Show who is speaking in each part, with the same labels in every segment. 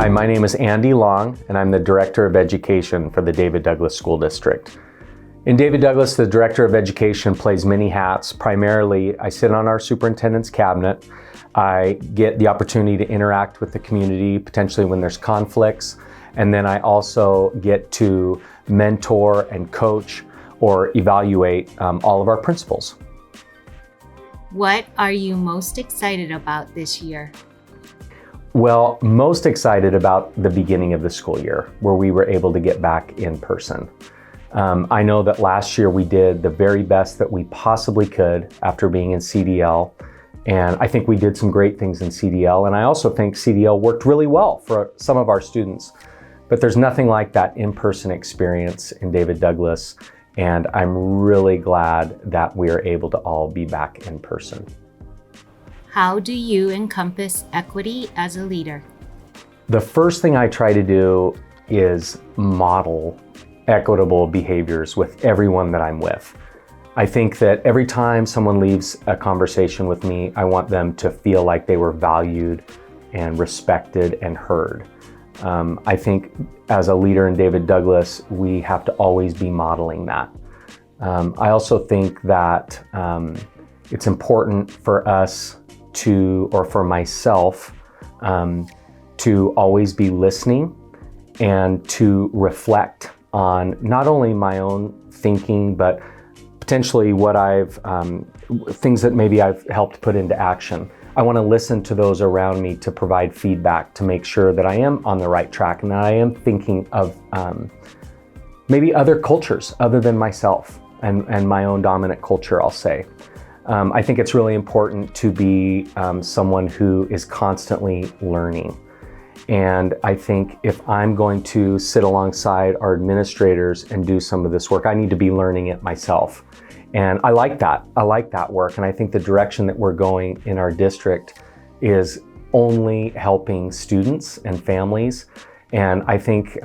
Speaker 1: Hi, my name is Andy Long, and I'm the Director of Education for the David Douglas School District. In David Douglas, the Director of Education plays many hats. Primarily, I sit on our superintendent's cabinet. I get the opportunity to interact with the community, potentially when there's conflicts, and then I also get to mentor and coach or evaluate all of our principals.
Speaker 2: What are you most excited about this year?
Speaker 1: Well, most excited about the beginning of the school year, where we were able to get back in person. I know that last year we did the very best that we possibly could after being in CDL, and I think we did some great things in CDL, and I also think CDL worked really well for some of our students. But there's nothing like that in-person experience in David Douglas, and I'm really glad that we are able to all be back in person.
Speaker 2: How do you encompass equity as a leader?
Speaker 1: The first thing I try to do is model equitable behaviors with everyone that I'm with. I think that every time someone leaves a conversation with me, I want them to feel like they were valued and respected and heard. I think as a leader in David Douglas, we have to always be modeling that. I also think that it's important for us or for myself, to always be listening and to reflect on not only my own thinking, but potentially what things that maybe I've helped put into action. I want to listen to those around me to provide feedback to make sure that I am on the right track and that I am thinking of maybe other cultures other than myself and my own dominant culture, I'll say. I think it's really important to be someone who is constantly learning. And I think if I'm going to sit alongside our administrators and do some of this work, I need to be learning it myself. And I like that. I like that work. And I think the direction that we're going in our district is only helping students and families. And I think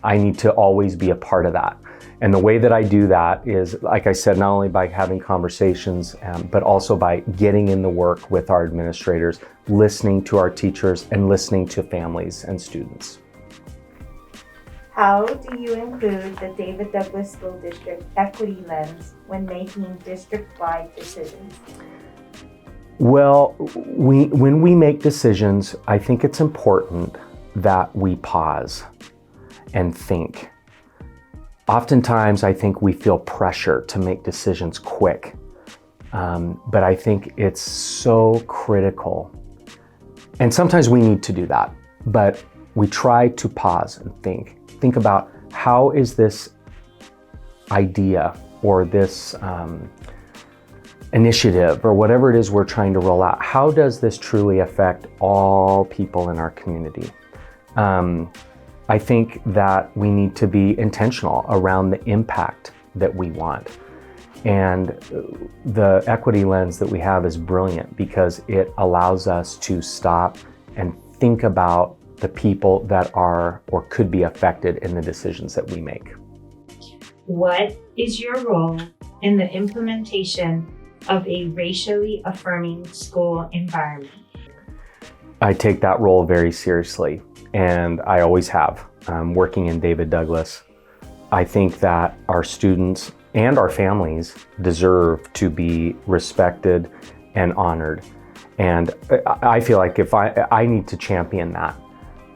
Speaker 1: I need to always be a part of that. And the way that I do that is, like I said, not only by having conversations, but also by getting in the work with our administrators, listening to our teachers, and listening to families and students.
Speaker 3: How do you include the David Douglas School District equity lens when making district-wide decisions?
Speaker 1: Well, when we make decisions, I think it's important that we pause and think. Oftentimes, I think we feel pressure to make decisions quick, but I think it's so critical. And sometimes we need to do that, but we try to pause and think about how is this idea or this initiative or whatever it is we're trying to roll out, how does this truly affect all people in our community? I think that we need to be intentional around the impact that we want. And the equity lens that we have is brilliant because it allows us to stop and think about the people that are or could be affected in the decisions that we make.
Speaker 3: What is your role in the implementation of a racially affirming school environment?
Speaker 1: I take that role very seriously, and I always have. Working in David Douglas, I think that our students and our families deserve to be respected and honored. And I feel like if I need to champion that.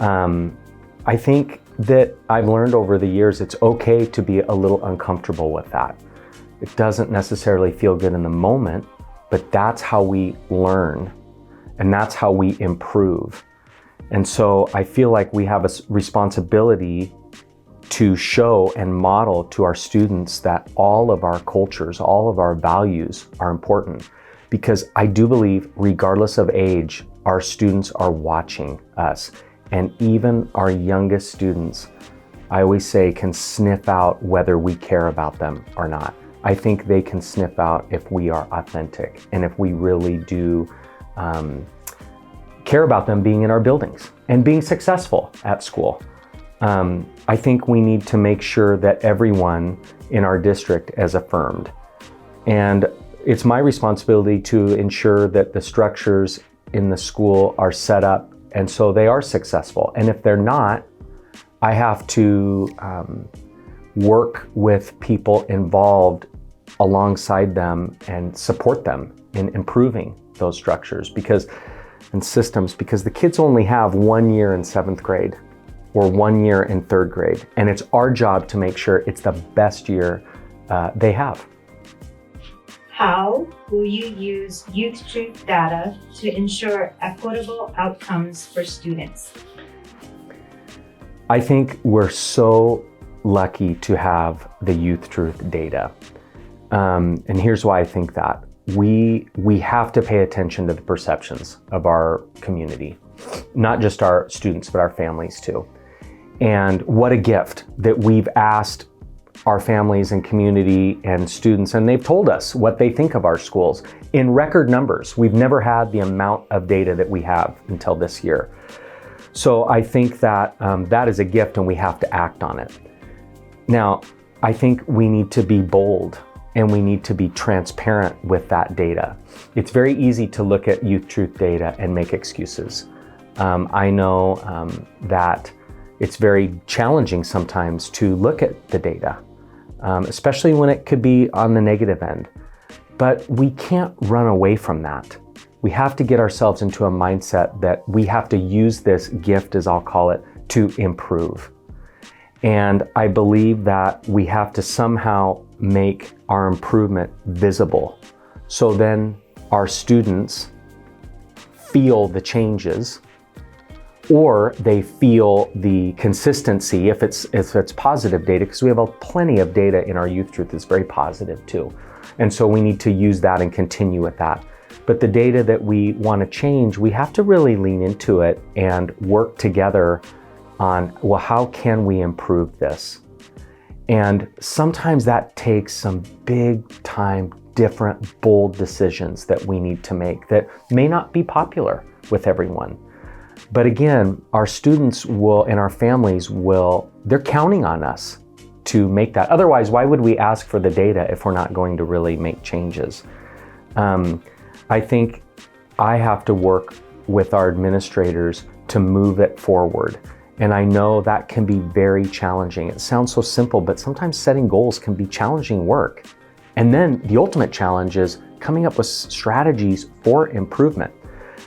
Speaker 1: I think that I've learned over the years it's okay to be a little uncomfortable with that. It doesn't necessarily feel good in the moment, but that's how we learn and that's how we improve. And so I feel like we have a responsibility to show and model to our students that all of our cultures, all of our values are important. Because I do believe, regardless of age, our students are watching us. And even our youngest students, I always say, can sniff out whether we care about them or not. I think they can sniff out if we are authentic and if we really do care about them being in our buildings and being successful at school. I think we need to make sure that everyone in our district is affirmed. And it's my responsibility to ensure that the structures in the school are set up And so they are successful. And if they're not, I have to work with people involved alongside them and support them in improving those structures and systems, because the kids only have 1 year in 7th grade or 1 year in 3rd grade. And it's our job to make sure it's the best year they have.
Speaker 3: How will you use Youth Truth data to ensure equitable outcomes for students?
Speaker 1: I think we're so lucky to have the Youth Truth data. And here's why I think that. We have to pay attention to the perceptions of our community, not just our students, but our families too. And what a gift that we've asked our families and community and students, and they've told us what they think of our schools in record numbers. We've never had the amount of data that we have until this year. So I think that that is a gift and we have to act on it. Now, I think we need to be bold and we need to be transparent with that data. It's very easy to look at Youth Truth data and make excuses. I know that it's very challenging sometimes to look at the data, especially when it could be on the negative end. But we can't run away from that. We have to get ourselves into a mindset that we have to use this gift, as I'll call it, to improve. And I believe that we have to somehow make our improvement visible. So then our students feel the changes, or they feel the consistency if it's positive data, because we have plenty of data in our Youth Truth that's very positive too. And so we need to use that and continue with that. But the data that we want to change, we have to really lean into it and work together on, well, how can we improve this? And sometimes that takes some big time, different, bold decisions that we need to make that may not be popular with everyone. But again, our students will, and our families will, they're counting on us to make that. Otherwise, why would we ask for the data if we're not going to really make changes? I think I have to work with our administrators to move it forward. And I know that can be very challenging. It sounds so simple, but sometimes setting goals can be challenging work. And then the ultimate challenge is coming up with strategies for improvement.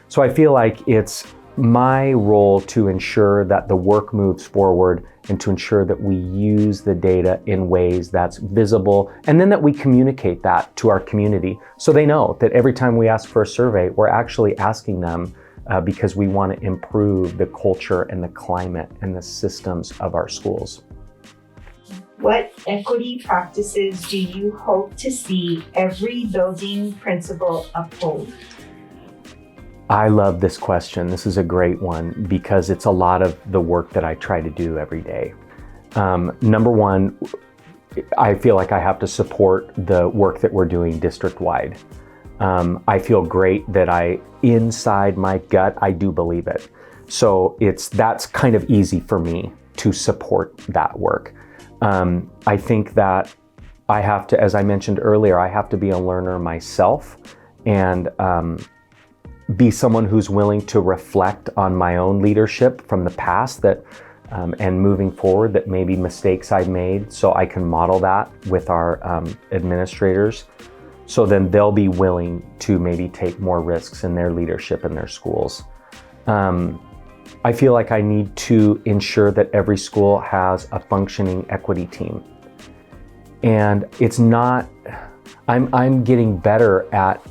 Speaker 1: So I feel like it's my role to ensure that the work moves forward and to ensure that we use the data in ways that's visible, and then that we communicate that to our community so they know that every time we ask for a survey, we're actually asking them because we want to improve the culture and the climate and the systems of our schools.
Speaker 3: What equity practices do you hope to see every building principal uphold?
Speaker 1: I love this question. This is a great one because it's a lot of the work that I try to do every day. Number one, I feel like I have to support the work that we're doing district-wide. I feel great that inside my gut, I do believe it. So that's kind of easy for me to support that work. I think that I have to, as I mentioned earlier, I have to be a learner myself and be someone who's willing to reflect on my own leadership from the past and moving forward, that maybe mistakes I made, so I can model that with our administrators. So then they'll be willing to maybe take more risks in their leadership in their schools. I feel like I need to ensure that every school has a functioning equity team. And it's not, I'm getting better at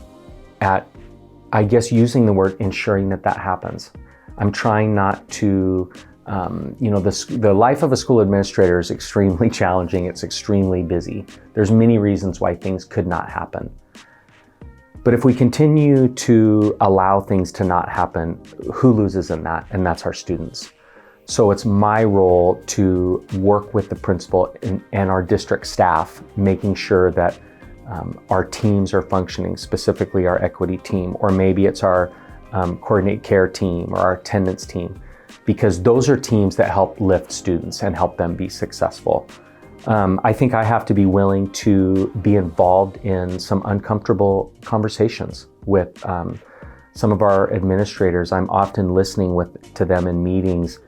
Speaker 1: I guess using the word ensuring that happens. I'm trying not to, the life of a school administrator is extremely challenging. It's extremely busy. There's many reasons why things could not happen. But if we continue to allow things to not happen, who loses in that? And that's our students. So it's my role to work with the principal and our district staff, making sure that our teams are functioning, specifically our equity team, or maybe it's our coordinate care team or our attendance team, because those are teams that help lift students and help them be successful. I think I have to be willing to be involved in some uncomfortable conversations with Some of our administrators, I'm often listening to them in meetings,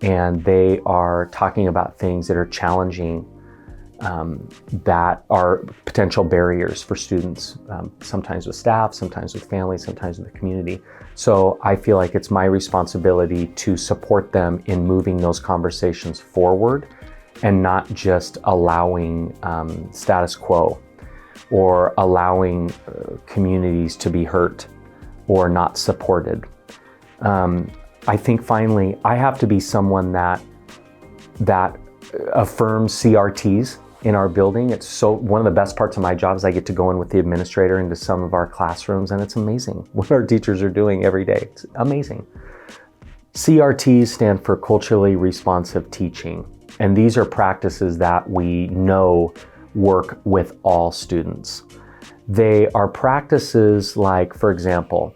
Speaker 1: and they are talking about things that are challenging, that are potential barriers for students, sometimes with staff, sometimes with families, sometimes with the community. So I feel like it's my responsibility to support them in moving those conversations forward and not just allowing status quo or allowing communities to be hurt or not supported. I think finally, I have to be someone that affirms CRTs in our building. It's so one of the best parts of my job is I get to go in with the administrator into some of our classrooms, and it's amazing what our teachers are doing every day. It's amazing. CRTs stand for culturally responsive teaching, and these are practices that we know work with all students. They are practices like, for example,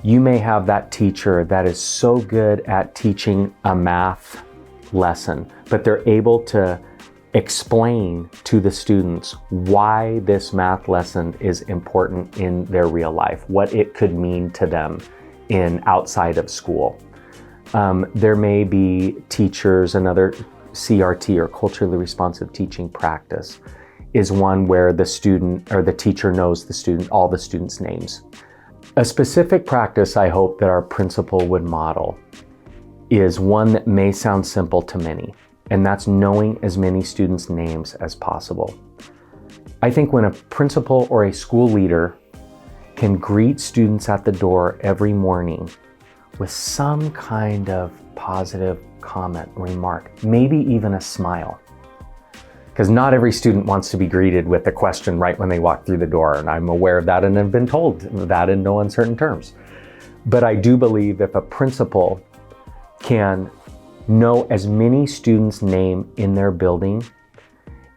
Speaker 1: you may have that teacher that is so good at teaching a math lesson, but they're able to explain to the students why this math lesson is important in their real life, what it could mean to them in outside of school. There may be teachers, another CRT or culturally responsive teaching practice is one where the student or the teacher knows the student, all the students' names. A specific practice I hope that our principal would model is one that may sound simple to many, and that's knowing as many students' names as possible. I think when a principal or a school leader can greet students at the door every morning with some kind of positive comment, remark, maybe even a smile, because not every student wants to be greeted with a question right when they walk through the door, and I'm aware of that and have been told that in no uncertain terms. But I do believe if a principal can know as many students' name in their building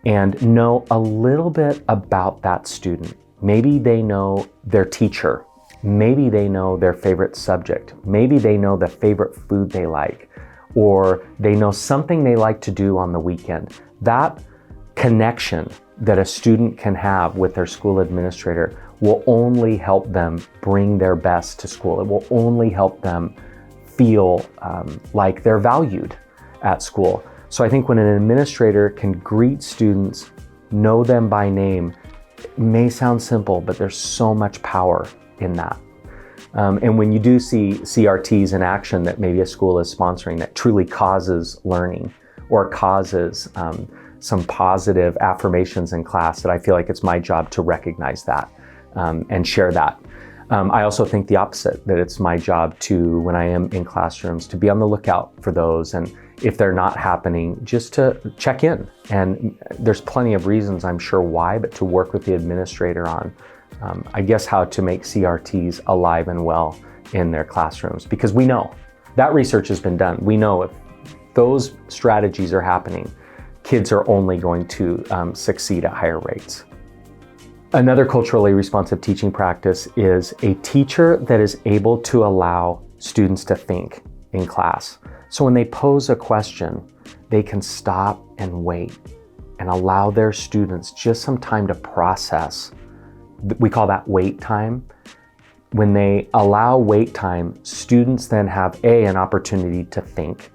Speaker 1: and know a little bit about that student, maybe they know their teacher, maybe they know their favorite subject, maybe they know the favorite food they like, or they know something they like to do on the weekend. That connection that a student can have with their school administrator will only help them bring their best to school. It will only help them feel like they're valued at school. So I think when an administrator can greet students, know them by name, it may sound simple, but there's so much power in that. And when you do see CRTs in action that maybe a school is sponsoring that truly causes learning or causes some positive affirmations in class, that I feel like it's my job to recognize that and share that. I also think the opposite, that it's my job to, when I am in classrooms, to be on the lookout for those. And if they're not happening, just to check in. And there's plenty of reasons, I'm sure why, but to work with the administrator on, I guess, how to make CRTs alive and well in their classrooms. Because we know, that research has been done. We know if those strategies are happening, kids are only going to succeed at higher rates. Another culturally responsive teaching practice is a teacher that is able to allow students to think in class. So when they pose a question, they can stop and wait and allow their students just some time to process. We call that wait time. When they allow wait time, students then have an opportunity to think,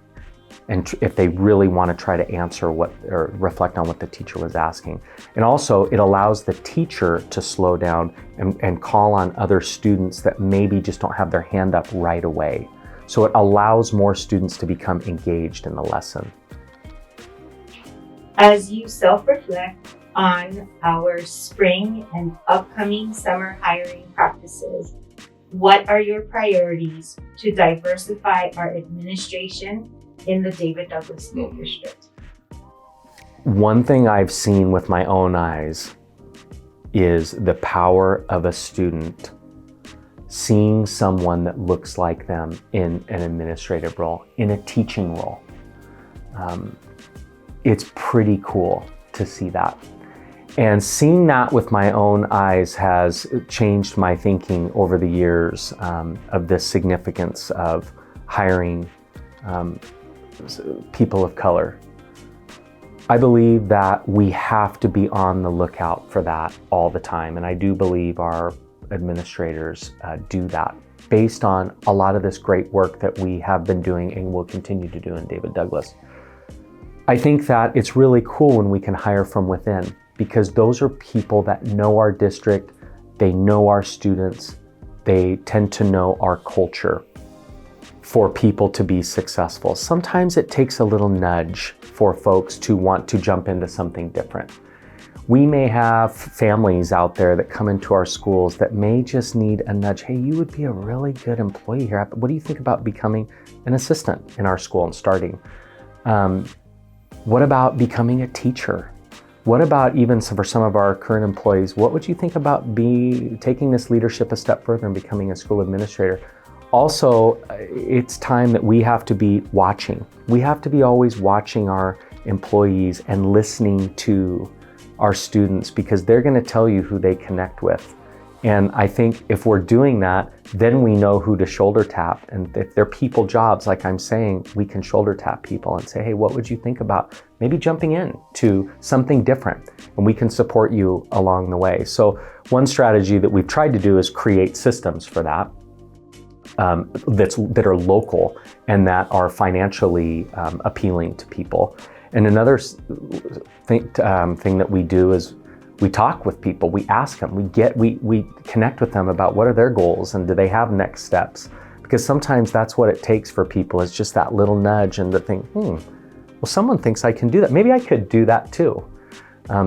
Speaker 1: and if they really want to try to answer or reflect on what the teacher was asking. And also it allows the teacher to slow down and call on other students that maybe just don't have their hand up right away. So it allows more students to become engaged in the lesson.
Speaker 3: As you self-reflect on our spring and upcoming summer hiring practices, what are your priorities to diversify our administration in the David Douglas School District?
Speaker 1: One thing I've seen with my own eyes is the power of a student seeing someone that looks like them in an administrative role, in a teaching role. It's pretty cool to see that. And seeing that with my own eyes has changed my thinking over the years of the significance of hiring people of color. I believe that we have to be on the lookout for that all the time, and I do believe our administrators do that based on a lot of this great work that we have been doing and will continue to do in David Douglas. I think that it's really cool when we can hire from within, because those are people that know our district, they know our students, they tend to know our culture for people to be successful. Sometimes it takes a little nudge for folks to want to jump into something different. We may have families out there that come into our schools that may just need a nudge. Hey, you would be a really good employee here. What do you think about becoming an assistant in our school and starting? What about becoming a teacher? What about even for some of our current employees, what would you think about taking this leadership a step further and becoming a school administrator? Also, it's time that we have to be watching. We have to be always watching our employees and listening to our students, because they're going to tell you who they connect with. And I think if we're doing that, then we know who to shoulder tap. And if they're people jobs, like I'm saying, we can shoulder tap people and say, hey, what would you think about maybe jumping in to something different? And we can support you along the way. So one strategy that we've tried to do is create systems for that, that are local and that are financially appealing to people. And another thing that we do is we talk with people, we ask them, we connect with them about what are their goals and do they have next steps? Because sometimes that's what it takes for people, is just that little nudge and to think, well, someone thinks I can do that. Maybe I could do that too.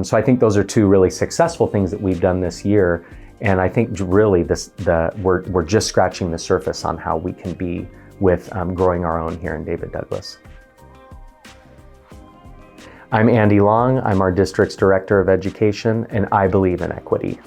Speaker 1: So I think those are two really successful things that we've done this year. And I think really we're just scratching the surface on how we can be with growing our own here in David Douglas. I'm Andy Long. I'm our district's Director of Education, and I believe in equity.